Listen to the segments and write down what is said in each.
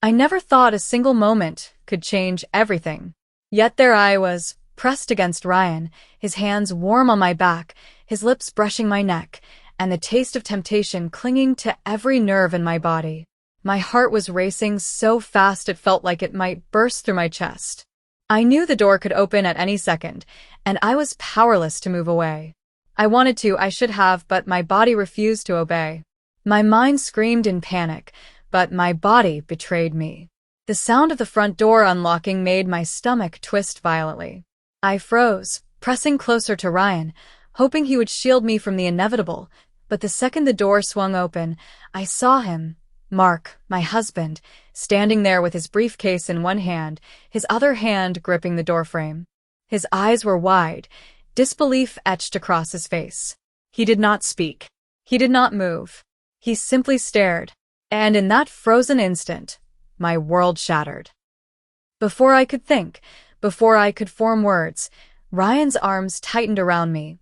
I never thought a single moment could change everything. Yet there I was, pressed against Ryan, his hands warm on my back, his lips brushing my neck, and the taste of temptation clinging to every nerve in my body. My heart was racing so fast it felt like it might burst through my chest. I knew the door could open at any second, and I was powerless to move away. I wanted to, I should have, but my body refused to obey. My mind screamed in panic, but my body betrayed me. The sound of the front door unlocking made my stomach twist violently. I froze, pressing closer to Ryan, hoping he would shield me from the inevitable, but the second the door swung open, I saw him, Mark, my husband, standing there with his briefcase in one hand, his other hand gripping the doorframe. His eyes were wide, disbelief etched across his face. He did not speak. He did not move. He simply stared, and in that frozen instant, my world shattered. Before I could think, before I could form words, Ryan's arms tightened around me,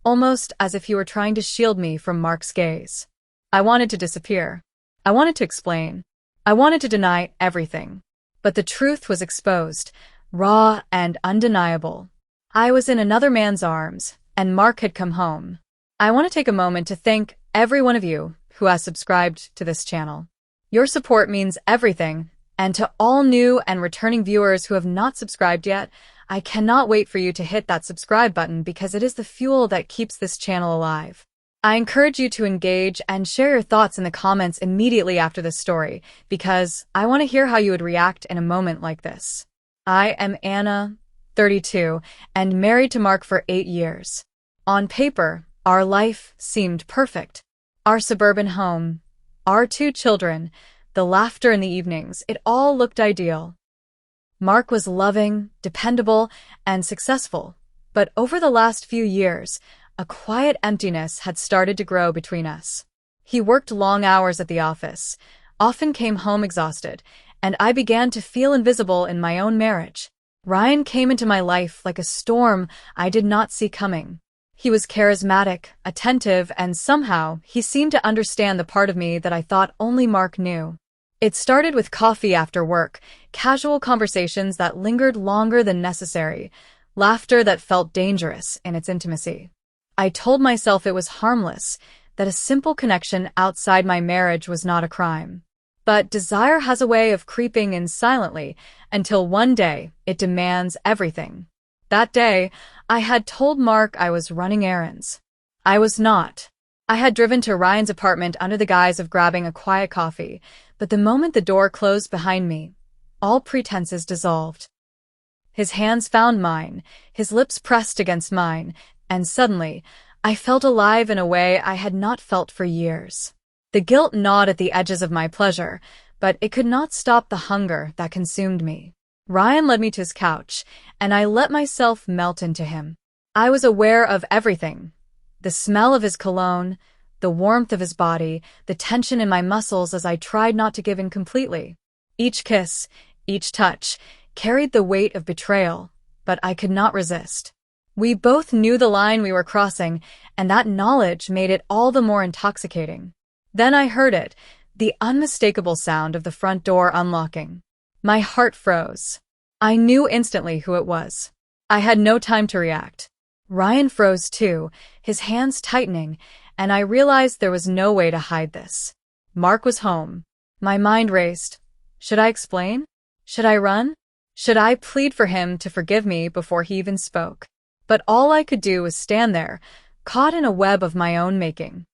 almost as if he were trying to shield me from Mark's gaze. I wanted to disappear. I wanted to explain. I wanted to deny everything. But the truth was exposed, raw and undeniable. I was in another man's arms, and Mark had come home. I want to take a moment to thank every one of you who has subscribed to this channel. Your support means everything, and to all new and returning viewers who have not subscribed yet, I cannot wait for you to hit that subscribe button because it is the fuel that keeps this channel alive. I encourage you to engage and share your thoughts in the comments immediately after this story, because I want to hear how you would react in a moment like this. I am Anna, 32, and married to Mark for 8 years. On paper, our life seemed perfect. Our suburban home, our 2 children, the laughter in the evenings, it all looked ideal. Mark was loving, dependable, and successful, but over the last few years, a quiet emptiness had started to grow between us. He worked long hours at the office, often came home exhausted, and I began to feel invisible in my own marriage. Ryan came into my life like a storm I did not see coming. He was charismatic, attentive, and somehow he seemed to understand the part of me that I thought only Mark knew. It started with coffee after work, casual conversations that lingered longer than necessary, laughter that felt dangerous in its intimacy. I told myself it was harmless, that a simple connection outside my marriage was not a crime. But desire has a way of creeping in silently until one day it demands everything. That day, I had told Mark I was running errands. I was not. I had driven to Ryan's apartment under the guise of grabbing a quiet coffee, but the moment the door closed behind me, all pretenses dissolved. His hands found mine, his lips pressed against mine, and suddenly, I felt alive in a way I had not felt for years. The guilt gnawed at the edges of my pleasure, but it could not stop the hunger that consumed me. Ryan led me to his couch, and I let myself melt into him. I was aware of everything. The smell of his cologne, the warmth of his body, the tension in my muscles as I tried not to give in completely. Each kiss, each touch, carried the weight of betrayal, but I could not resist. We both knew the line we were crossing, and that knowledge made it all the more intoxicating. Then I heard it, the unmistakable sound of the front door unlocking. My heart froze. I knew instantly who it was. I had no time to react. Ryan froze too, his hands tightening, and I realized there was no way to hide this. Mark was home. My mind raced. Should I explain? Should I run? Should I plead for him to forgive me before he even spoke? But all I could do was stand there, caught in a web of my own making.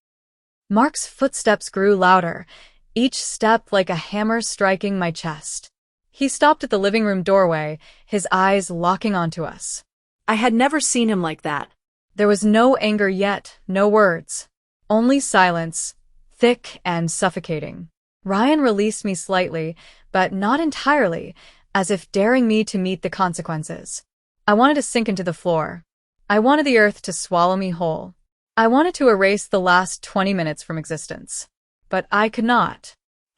Mark's footsteps grew louder, each step like a hammer striking my chest. He stopped at the living room doorway, his eyes locking onto us. I had never seen him like that. There was no anger yet, no words. Only silence, thick and suffocating. Ryan released me slightly, but not entirely, as if daring me to meet the consequences. I wanted to sink into the floor. I wanted the earth to swallow me whole. I wanted to erase the last 20 minutes from existence. But I could not.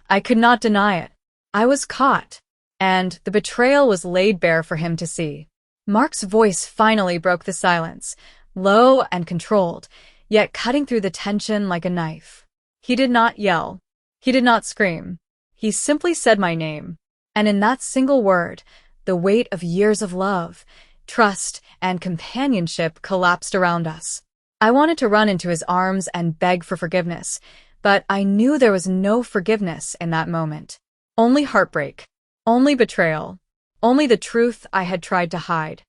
I could not deny it. I was caught, and the betrayal was laid bare for him to see. Mark's voice finally broke the silence, low and controlled, yet cutting through the tension like a knife. He did not yell. He did not scream. He simply said my name. And in that single word, the weight of years of love, trust, and companionship collapsed around us. I wanted to run into his arms and beg for forgiveness, but I knew there was no forgiveness in that moment. Only heartbreak. Only betrayal. Only the truth I had tried to hide.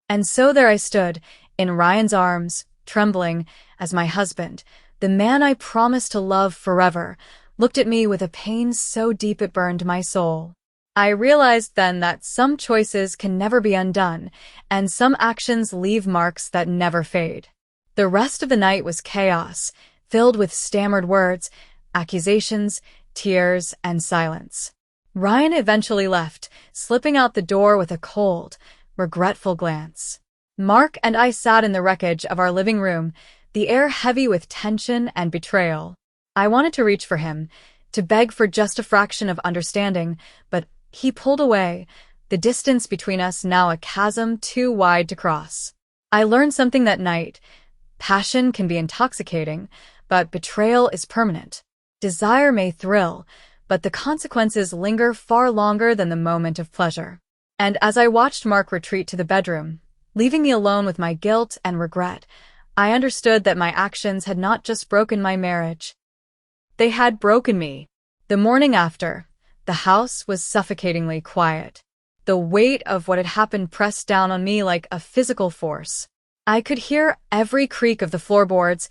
And so there I stood, in Ryan's arms, trembling, as my husband, the man I promised to love forever, looked at me with a pain so deep it burned my soul. I realized then that some choices can never be undone, and some actions leave marks that never fade. The rest of the night was chaos, filled with stammered words, accusations, tears, and silence. Ryan eventually left, slipping out the door with a cold, regretful glance. Mark and I sat in the wreckage of our living room, the air heavy with tension and betrayal. I wanted to reach for him, to beg for just a fraction of understanding, but he pulled away, the distance between us now a chasm too wide to cross. I learned something that night. Passion can be intoxicating, but betrayal is permanent. Desire may thrill, but the consequences linger far longer than the moment of pleasure. And as I watched Mark retreat to the bedroom, leaving me alone with my guilt and regret, I understood that my actions had not just broken my marriage. They had broken me. The morning after, the house was suffocatingly quiet. The weight of what had happened pressed down on me like a physical force. I could hear every creak of the floorboards,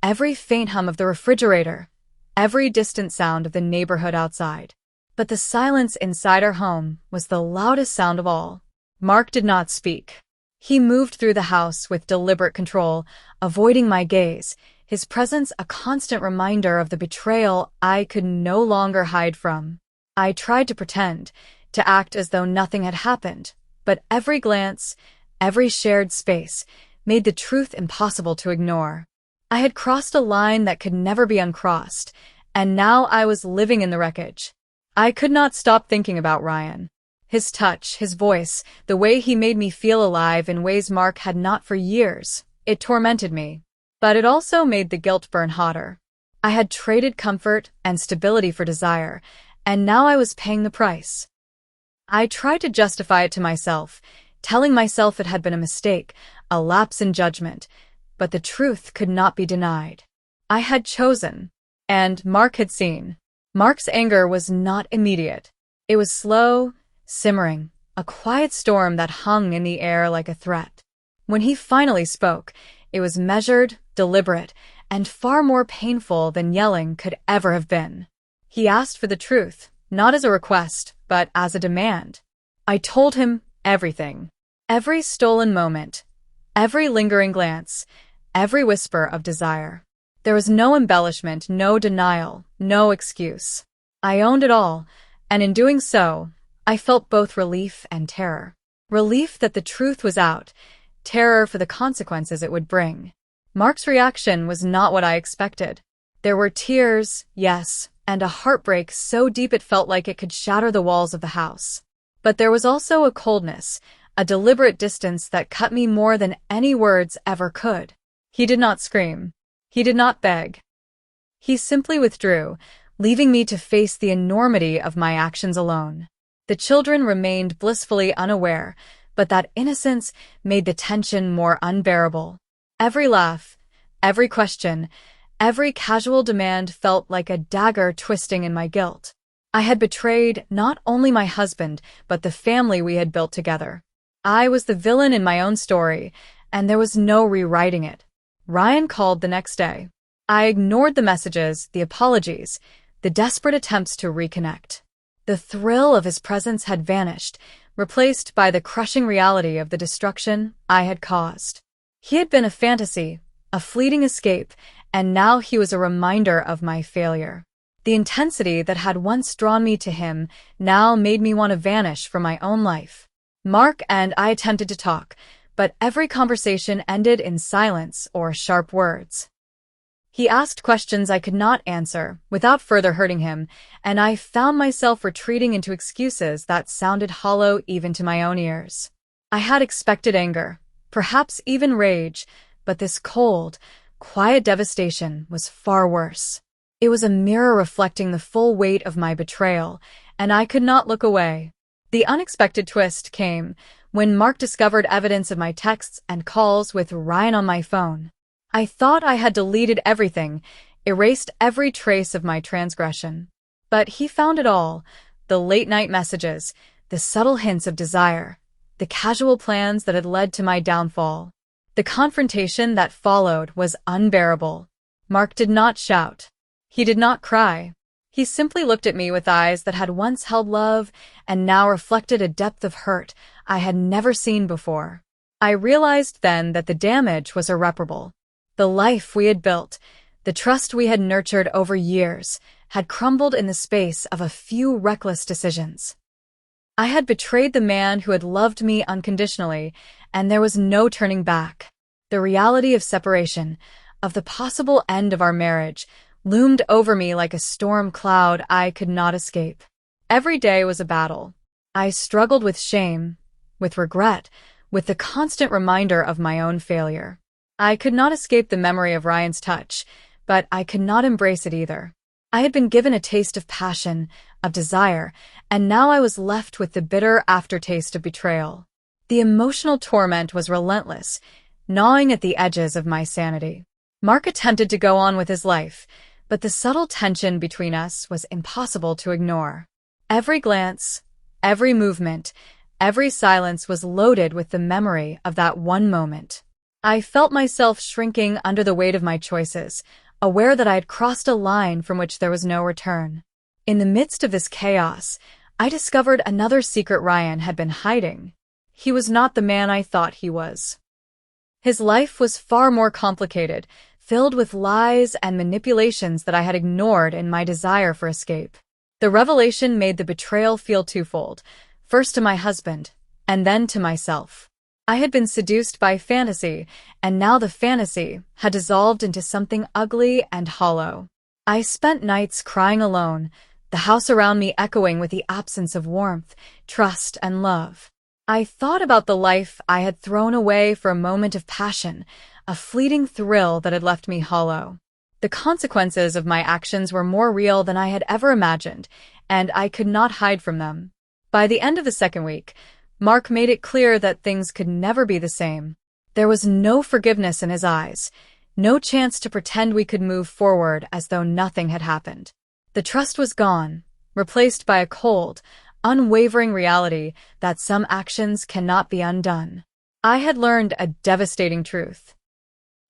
every faint hum of the refrigerator, every distant sound of the neighborhood outside. But the silence inside our home was the loudest sound of all. Mark did not speak. He moved through the house with deliberate control, avoiding my gaze, his presence a constant reminder of the betrayal I could no longer hide from. I tried to pretend, to act as though nothing had happened, but every glance, every shared space, made the truth impossible to ignore. I had crossed a line that could never be uncrossed, and now I was living in the wreckage. I could not stop thinking about Ryan. His touch, his voice, the way he made me feel alive in ways Mark had not for years. It tormented me. But it also made the guilt burn hotter. I had traded comfort and stability for desire, and now I was paying the price. I tried to justify it to myself, telling myself it had been a mistake, a lapse in judgment, but the truth could not be denied. I had chosen, and Mark had seen. Mark's anger was not immediate. It was slow, simmering, a quiet storm that hung in the air like a threat. When he finally spoke, it was measured, deliberate, and far more painful than yelling could ever have been. He asked for the truth, not as a request, but as a demand. I told him everything. Every stolen moment, every lingering glance, every whisper of desire. There was no embellishment, no denial, no excuse. I owned it all, and in doing so, I felt both relief and terror. Relief that the truth was out, terror for the consequences it would bring. Mark's reaction was not what I expected. There were tears, yes, and a heartbreak so deep it felt like it could shatter the walls of the house. But there was also a coldness, a deliberate distance that cut me more than any words ever could. He did not scream. He did not beg. He simply withdrew, leaving me to face the enormity of my actions alone. The children remained blissfully unaware, but that innocence made the tension more unbearable. Every laugh, every question, every casual demand felt like a dagger twisting in my guilt. I had betrayed not only my husband, but the family we had built together. I was the villain in my own story, and there was no rewriting it. Ryan called the next day. I ignored the messages, the apologies, the desperate attempts to reconnect. The thrill of his presence had vanished, replaced by the crushing reality of the destruction I had caused. He had been a fantasy, a fleeting escape, and now he was a reminder of my failure. The intensity that had once drawn me to him now made me want to vanish from my own life. Mark and I attempted to talk, but every conversation ended in silence or sharp words. He asked questions I could not answer without further hurting him, and I found myself retreating into excuses that sounded hollow even to my own ears. I had expected anger, perhaps even rage, but this cold, quiet devastation was far worse. It was a mirror reflecting the full weight of my betrayal, and I could not look away. The unexpected twist came when Mark discovered evidence of my texts and calls with Ryan on my phone. I thought I had deleted everything, erased every trace of my transgression. But he found it all: the late-night messages, the subtle hints of desire, the casual plans that had led to my downfall. The confrontation that followed was unbearable. Mark did not shout. He did not cry. He simply looked at me with eyes that had once held love and now reflected a depth of hurt I had never seen before. I realized then that the damage was irreparable. The life we had built, the trust we had nurtured over years, had crumbled in the space of a few reckless decisions. I had betrayed the man who had loved me unconditionally, and there was no turning back. The reality of separation, of the possible end of our marriage, loomed over me like a storm cloud I could not escape. Every day was a battle. I struggled with shame, with regret, with the constant reminder of my own failure. I could not escape the memory of Ryan's touch, but I could not embrace it either. I had been given a taste of passion, of desire, and now I was left with the bitter aftertaste of betrayal. The emotional torment was relentless, gnawing at the edges of my sanity. Mark attempted to go on with his life, but the subtle tension between us was impossible to ignore. Every glance, every movement, every silence was loaded with the memory of that one moment. I felt myself shrinking under the weight of my choices, aware that I had crossed a line from which there was no return. In the midst of this chaos, I discovered another secret Ryan had been hiding. He was not the man I thought he was. His life was far more complicated, filled with lies and manipulations that I had ignored in my desire for escape. The revelation made the betrayal feel twofold, first to my husband, and then to myself. I had been seduced by fantasy, and now the fantasy had dissolved into something ugly and hollow. I spent nights crying alone, the house around me echoing with the absence of warmth, trust, and love. I thought about the life I had thrown away for a moment of passion, a fleeting thrill that had left me hollow. The consequences of my actions were more real than I had ever imagined, and I could not hide from them. By the end of the second week, Mark made it clear that things could never be the same. There was no forgiveness in his eyes, no chance to pretend we could move forward as though nothing had happened. The trust was gone, replaced by a cold, unwavering reality that some actions cannot be undone. I had learned a devastating truth.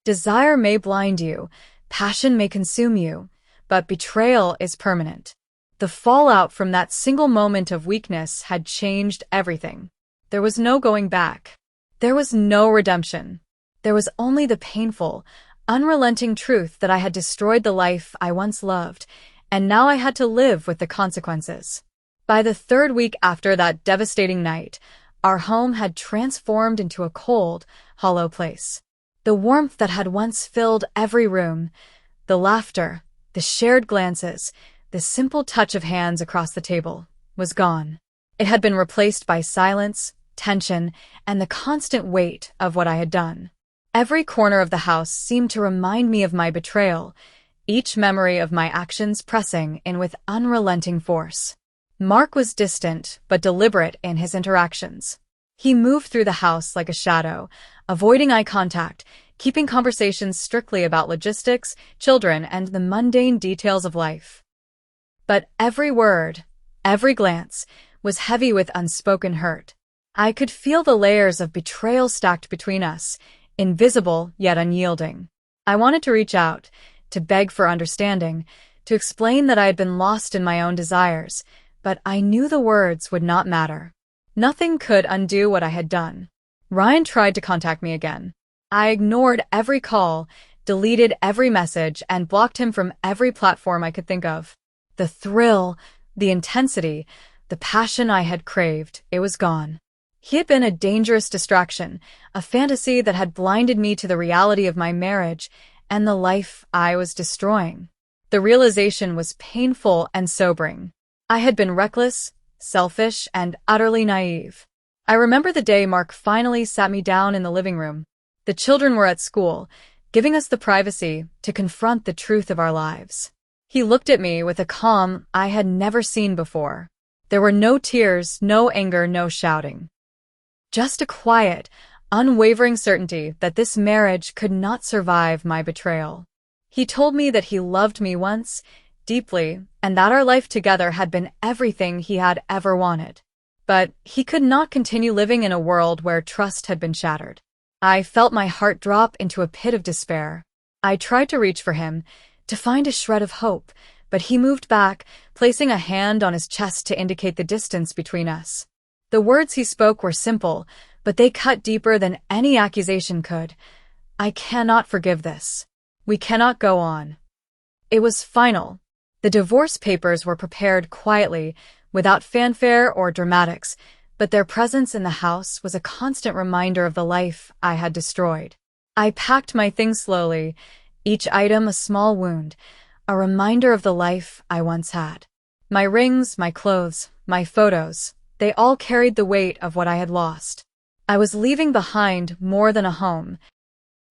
Desire may blind you, passion may consume you, but betrayal is permanent. The fallout from that single moment of weakness had changed everything. There was no going back. There was no redemption. There was only the painful, unrelenting truth that I had destroyed the life I once loved, and now I had to live with the consequences. By the third week after that devastating night, our home had transformed into a cold, hollow place. The warmth that had once filled every room, the laughter, the shared glances, the simple touch of hands across the table, was gone. It had been replaced by silence, tension, and the constant weight of what I had done. Every corner of the house seemed to remind me of my betrayal, each memory of my actions pressing in with unrelenting force. Mark was distant but deliberate in his interactions. He moved through the house like a shadow, avoiding eye contact, keeping conversations strictly about logistics, children, and the mundane details of life. But every word, every glance, was heavy with unspoken hurt. I could feel the layers of betrayal stacked between us, invisible yet unyielding. I wanted to reach out, to beg for understanding, to explain that I had been lost in my own desires, but I knew the words would not matter. Nothing could undo what I had done. Ryan tried to contact me again. I ignored every call, deleted every message, and blocked him from every platform I could think of. The thrill, the intensity, the passion I had craved, it was gone. He had been a dangerous distraction, a fantasy that had blinded me to the reality of my marriage and the life I was destroying. The realization was painful and sobering. I had been reckless, selfish, and utterly naive. I remember the day Mark finally sat me down in the living room. The children were at school, giving us the privacy to confront the truth of our lives. He looked at me with a calm I had never seen before. There were no tears, no anger, no shouting. Just a quiet, unwavering certainty that this marriage could not survive my betrayal. He told me that he loved me once, deeply, and that our life together had been everything he had ever wanted. But he could not continue living in a world where trust had been shattered. I felt my heart drop into a pit of despair. I tried to reach for him, to find a shred of hope, but he moved back, placing a hand on his chest to indicate the distance between us. The words he spoke were simple, but they cut deeper than any accusation could. I cannot forgive this. We cannot go on. It was final. The divorce papers were prepared quietly, without fanfare or dramatics, but their presence in the house was a constant reminder of the life I had destroyed. I packed my things slowly, each item a small wound, a reminder of the life I once had. My rings, my clothes, my photos, they all carried the weight of what I had lost. I was leaving behind more than a home.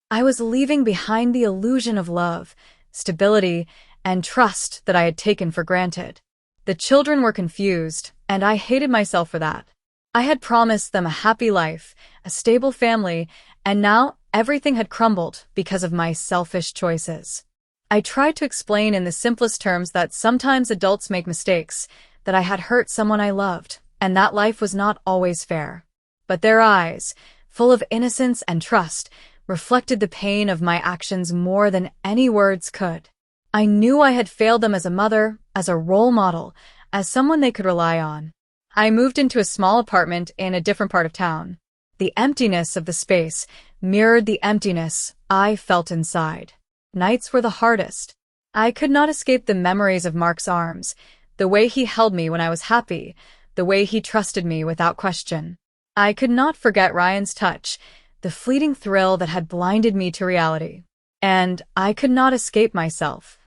I was leaving behind the illusion of love, stability, and trust that I had taken for granted. The children were confused, and I hated myself for that. I had promised them a happy life, a stable family, and now everything had crumbled because of my selfish choices. I tried to explain in the simplest terms that sometimes adults make mistakes, that I had hurt someone I loved, and that life was not always fair. But their eyes, full of innocence and trust, reflected the pain of my actions more than any words could. I knew I had failed them as a mother, as a role model, as someone they could rely on. I moved into a small apartment in a different part of town. The emptiness of the space mirrored the emptiness I felt inside. Nights were the hardest. I could not escape the memories of Mark's arms, the way he held me when I was happy, the way he trusted me without question. I could not forget Ryan's touch, the fleeting thrill that had blinded me to reality. And I could not escape myself.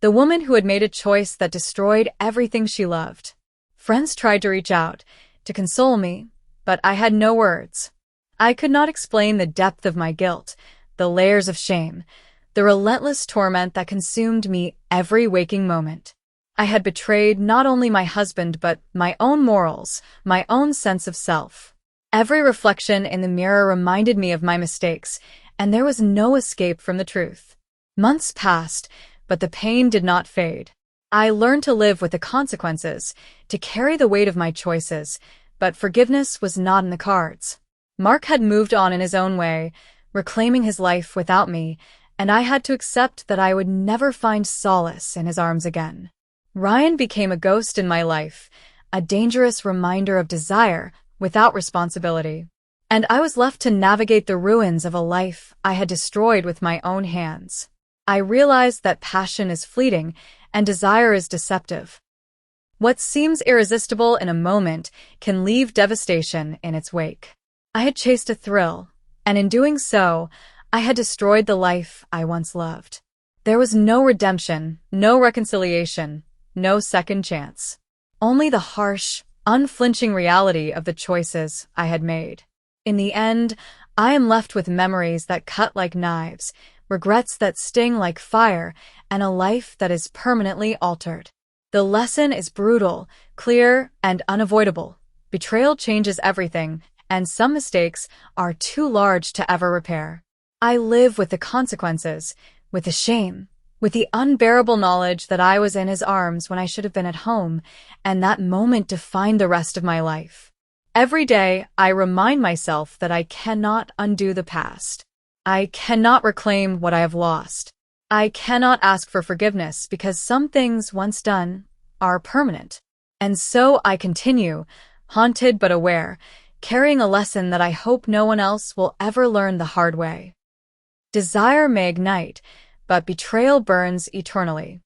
The woman who had made a choice that destroyed everything she loved. Friends tried to reach out, to console me, but I had no words. I could not explain the depth of my guilt, the layers of shame, the relentless torment that consumed me every waking moment. I had betrayed not only my husband but my own morals, my own sense of self. Every reflection in the mirror reminded me of my mistakes, and there was no escape from the truth. Months passed, but the pain did not fade. I learned to live with the consequences, to carry the weight of my choices, but forgiveness was not in the cards. Mark had moved on in his own way, reclaiming his life without me, and I had to accept that I would never find solace in his arms again. Ryan became a ghost in my life, a dangerous reminder of desire without responsibility. And I was left to navigate the ruins of a life I had destroyed with my own hands. I realized that passion is fleeting and desire is deceptive. What seems irresistible in a moment can leave devastation in its wake. I had chased a thrill, and in doing so, I had destroyed the life I once loved. There was no redemption, no reconciliation, no second chance. Only the harsh, unflinching reality of the choices I had made. In the end, I am left with memories that cut like knives, regrets that sting like fire, and a life that is permanently altered. The lesson is brutal, clear, and unavoidable. Betrayal changes everything, and some mistakes are too large to ever repair. I live with the consequences, with the shame, with the unbearable knowledge that I was in his arms when I should have been at home, and that moment defined the rest of my life. Every day, I remind myself that I cannot undo the past. I cannot reclaim what I have lost. I cannot ask for forgiveness because some things once done are permanent. And so I continue, haunted but aware, carrying a lesson that I hope no one else will ever learn the hard way. Desire may ignite, but betrayal burns eternally.